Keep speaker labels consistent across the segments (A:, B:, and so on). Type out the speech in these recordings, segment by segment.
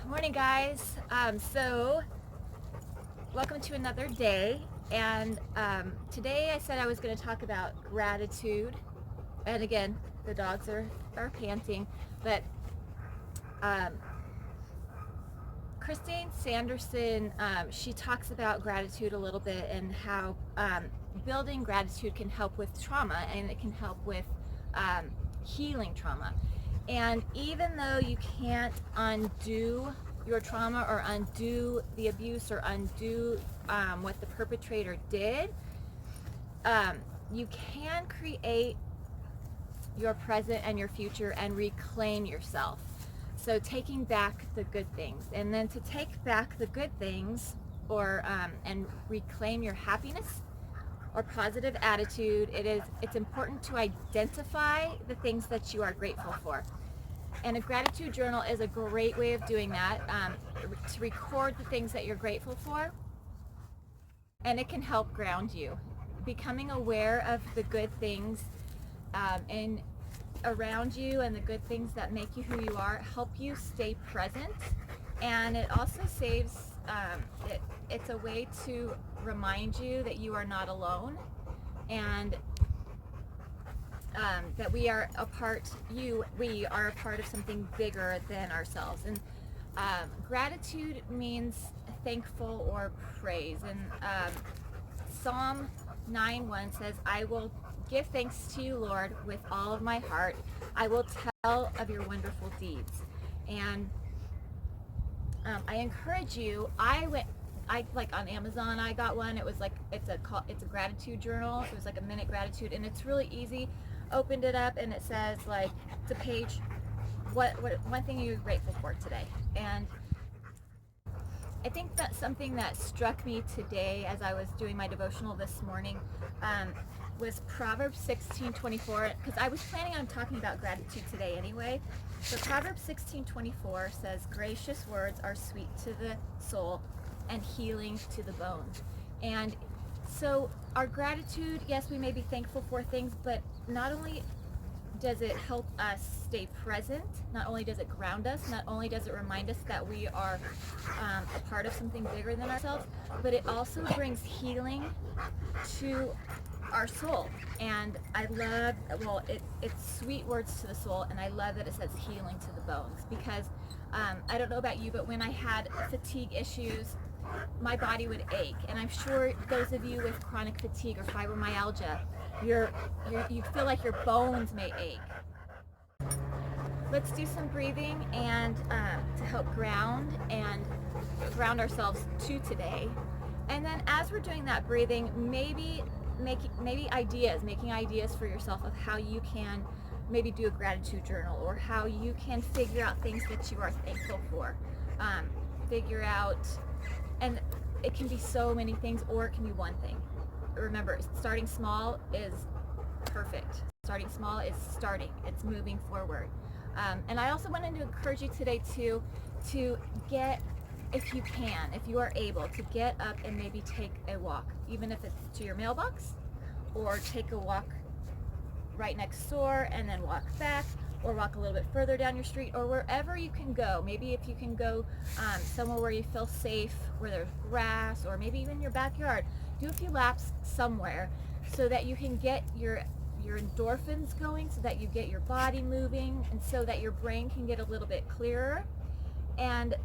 A: Morning, guys. So welcome to another day, and today I said I was going to talk about gratitude, and again the dogs are panting, but Christine Sanderson, she talks about gratitude a little bit and how building gratitude can help with trauma, and it can help with healing trauma. And even though you can't undo your trauma or undo the abuse or undo what the perpetrator did, you can create your present and your future and reclaim yourself. So taking back the good things, and then to take back the good things or and reclaim your happiness or positive attitude, it's important to identify the things that you are grateful for. And a gratitude journal is a great way of doing that, to record the things that you're grateful for, and it can help ground you. Becoming aware of the good things in around you and the good things that make you who you are help you stay present, and it also saves it's a way to remind you that you are not alone, and that we are a part of something bigger than ourselves. And gratitude means thankful or praise, and Psalm 9:1 says, "I will give thanks to you, Lord, with all of my heart. I will tell of your wonderful deeds." And I encourage you. I like on Amazon. I got one. It was like it's a gratitude journal. It was like a minute gratitude, and it's really easy. Opened it up, and it says, like, it's a page. What one thing you're grateful for today? And I think that something that struck me today as I was doing my devotional this morning was Proverbs 16:24, because I was planning on talking about gratitude today anyway. So Proverbs 16:24 says, "Gracious words are sweet to the soul and healing to the bones." And so our gratitude, yes, we may be thankful for things, but not only does it help us stay present, not only does it ground us, not only does it remind us that we are a part of something bigger than ourselves, but it also brings healing to our soul. And I love, it's sweet words to the soul, and I love that it says healing to the bones, because I don't know about you, but when I had fatigue issues, my body would ache. And I'm sure those of you with chronic fatigue or fibromyalgia, you feel like your bones may ache. Let's do some breathing and to help ground ourselves to today. And then as we're doing that breathing, making ideas for yourself of how you can maybe do a gratitude journal, or how you can figure out things that you are thankful for. Figure out, and it can be so many things, or it can be one thing. Remember, starting small is perfect. Starting small is it's moving forward. And I also wanted to encourage you today to get, if you are able to get up and maybe take a walk, even if it's to your mailbox, or take a walk right next door and then walk back, or walk a little bit further down your street, or wherever you can go. Maybe if you can go somewhere where you feel safe, where there's grass, or maybe even your backyard. Do a few laps somewhere so that you can get your endorphins going, so that you get your body moving, and so that your brain can get a little bit clearer. And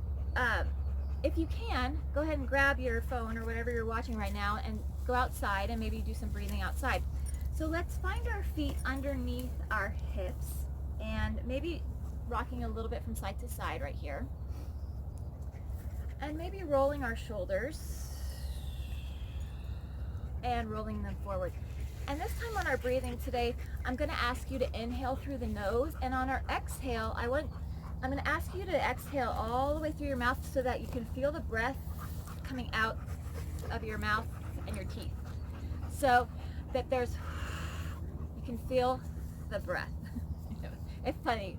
A: if you can, go ahead and grab your phone or whatever you're watching right now and go outside and maybe do some breathing outside. So let's find our feet underneath our hips, and maybe rocking a little bit from side to side right here, and maybe rolling our shoulders and rolling them forward. And this time on our breathing today, I'm going to ask you to inhale through the nose, and on our exhale, I'm going to ask you to exhale all the way through your mouth so that you can feel the breath coming out of your mouth and your teeth, so that you can feel the breath. It's funny.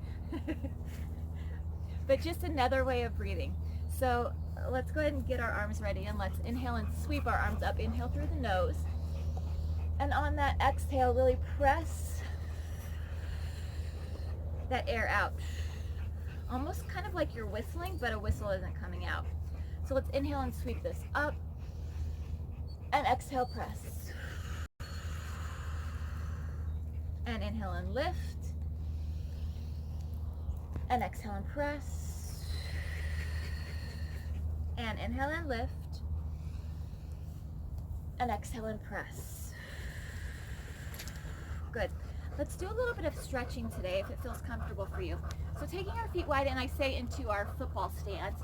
A: But just another way of breathing. So let's go ahead and get our arms ready, and let's inhale and sweep our arms up. Inhale through the nose, and on that exhale, really press that air out. almost kind of like you're whistling, but a whistle isn't coming out. So let's inhale and sweep this up, and exhale, press. And inhale and lift, and exhale and press, and inhale and lift, and exhale and press. Good. Let's do a little bit of stretching today if it feels comfortable for you. So taking our feet wide, and I say into our football stance,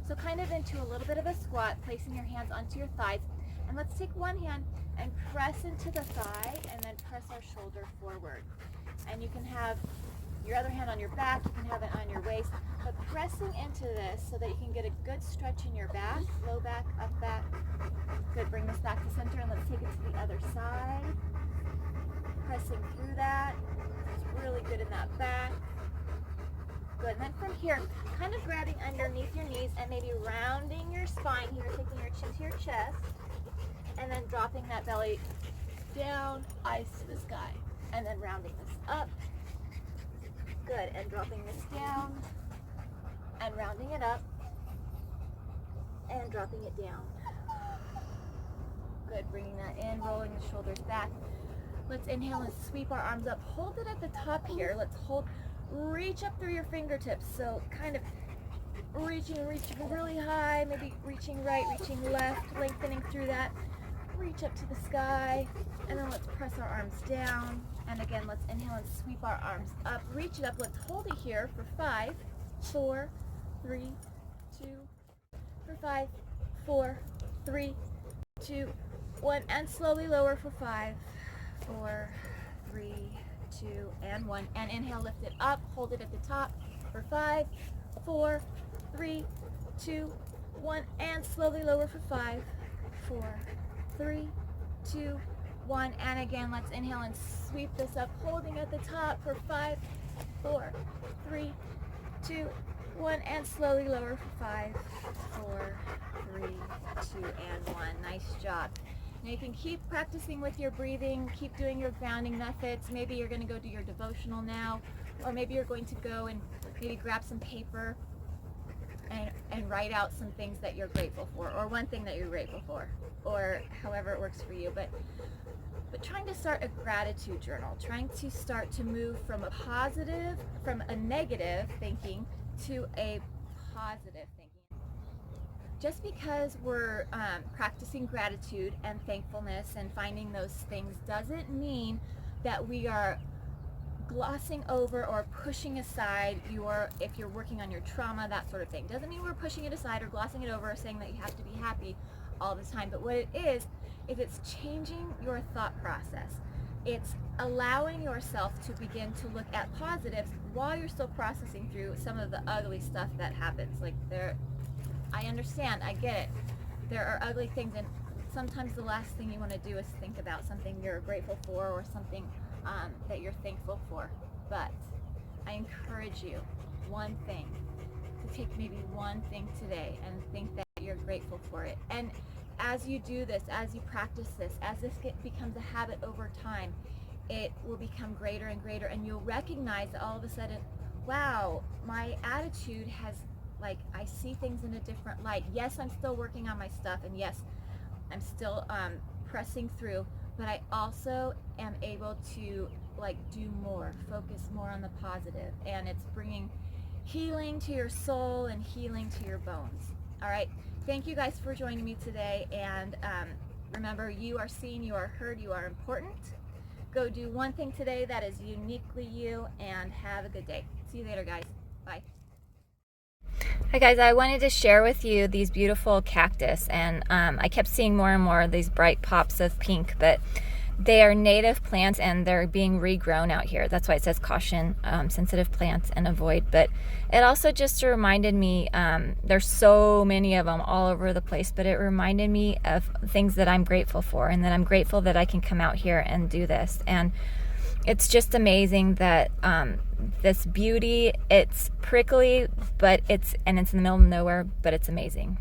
A: so kind of into a little bit of a squat, placing your hands onto your thighs. And let's take one hand and press into the thigh, and then press our shoulder forward. And you can have your other hand on your back, you can have it on your waist, but pressing into this so that you can get a good stretch in your back, low back, up back. Good, bring this back to center, and let's take it to the other side. Pressing through that. It's really good in that back. Good, and then from here, kind of grabbing underneath your knees and maybe rounding your spine here, taking your chin to your chest, and then dropping that belly down, eyes to the sky, and then rounding this up. Good, and dropping this down, and rounding it up, and dropping it down. Good, bringing that in, rolling the shoulders back. Let's inhale and sweep our arms up. Hold it at the top here. Let's hold, reach up through your fingertips. So kind of reaching really high, maybe reaching right, reaching left, lengthening through that. Reach up to the sky, and then let's press our arms down. And again, let's inhale and sweep our arms up. Reach it up. Let's hold it here for 5, 4, 3, 2, for 5, 4, 3, 2, 1, and slowly lower for 5, 4, 3, 2, and 1. And inhale, lift it up, hold it at the top for 5, 4, 3, 2, 1, and slowly lower for 5, 4, 3, 2, 1. And again, let's inhale and sweep this up, holding at the top for 5, 4, 3, 2, 1, and slowly lower for 5, 4, 3, 2, and 1. Nice job. Now you can keep practicing with your breathing, keep doing your grounding methods. Maybe you're going to go do your devotional now, or maybe you're going to go and maybe grab some paper and write out some things that you're grateful for, or one thing that you're grateful for, or however it works for you. But trying to start a gratitude journal, trying to start to move from a negative thinking to a positive thinking. Just because we're practicing gratitude and thankfulness and finding those things doesn't mean that we are glossing over or pushing aside if you're working on your trauma, that sort of thing. Doesn't mean we're pushing it aside or glossing it over or saying that you have to be happy all the time. But what it is it's changing your thought process. It's allowing yourself to begin to look at positives while you're still processing through some of the ugly stuff that happens. I understand, I get it. There are ugly things, and sometimes the last thing you want to do is think about something you're grateful for or something that you're thankful for. But I encourage you, one thing, to take maybe one thing today and think that you're grateful for it. And as you do this, as you practice this, as this becomes a habit over time, it will become greater and greater, and you'll recognize that all of a sudden, wow, my attitude has, I see things in a different light. Yes, I'm still working on my stuff, and yes, I'm still pressing through, but I also am able to do more, focus more on the positive, and it's bringing healing to your soul and healing to your bones. All right, thank you guys for joining me today, and remember, you are seen, you are heard, you are important. Go do one thing today that is uniquely you, and have a good day. See you later, guys. Bye. Hi guys, I wanted to share with you these beautiful cactus, and I kept seeing more and more of these bright pops of pink, but they are native plants and they're being regrown out here. That's why it says caution, sensitive plants and avoid. But it also just reminded me, there's so many of them all over the place, but it reminded me of things that I'm grateful for, and that I'm grateful that I can come out here and do this. And it's just amazing that this beauty, it's prickly, but it's in the middle of nowhere, but it's amazing.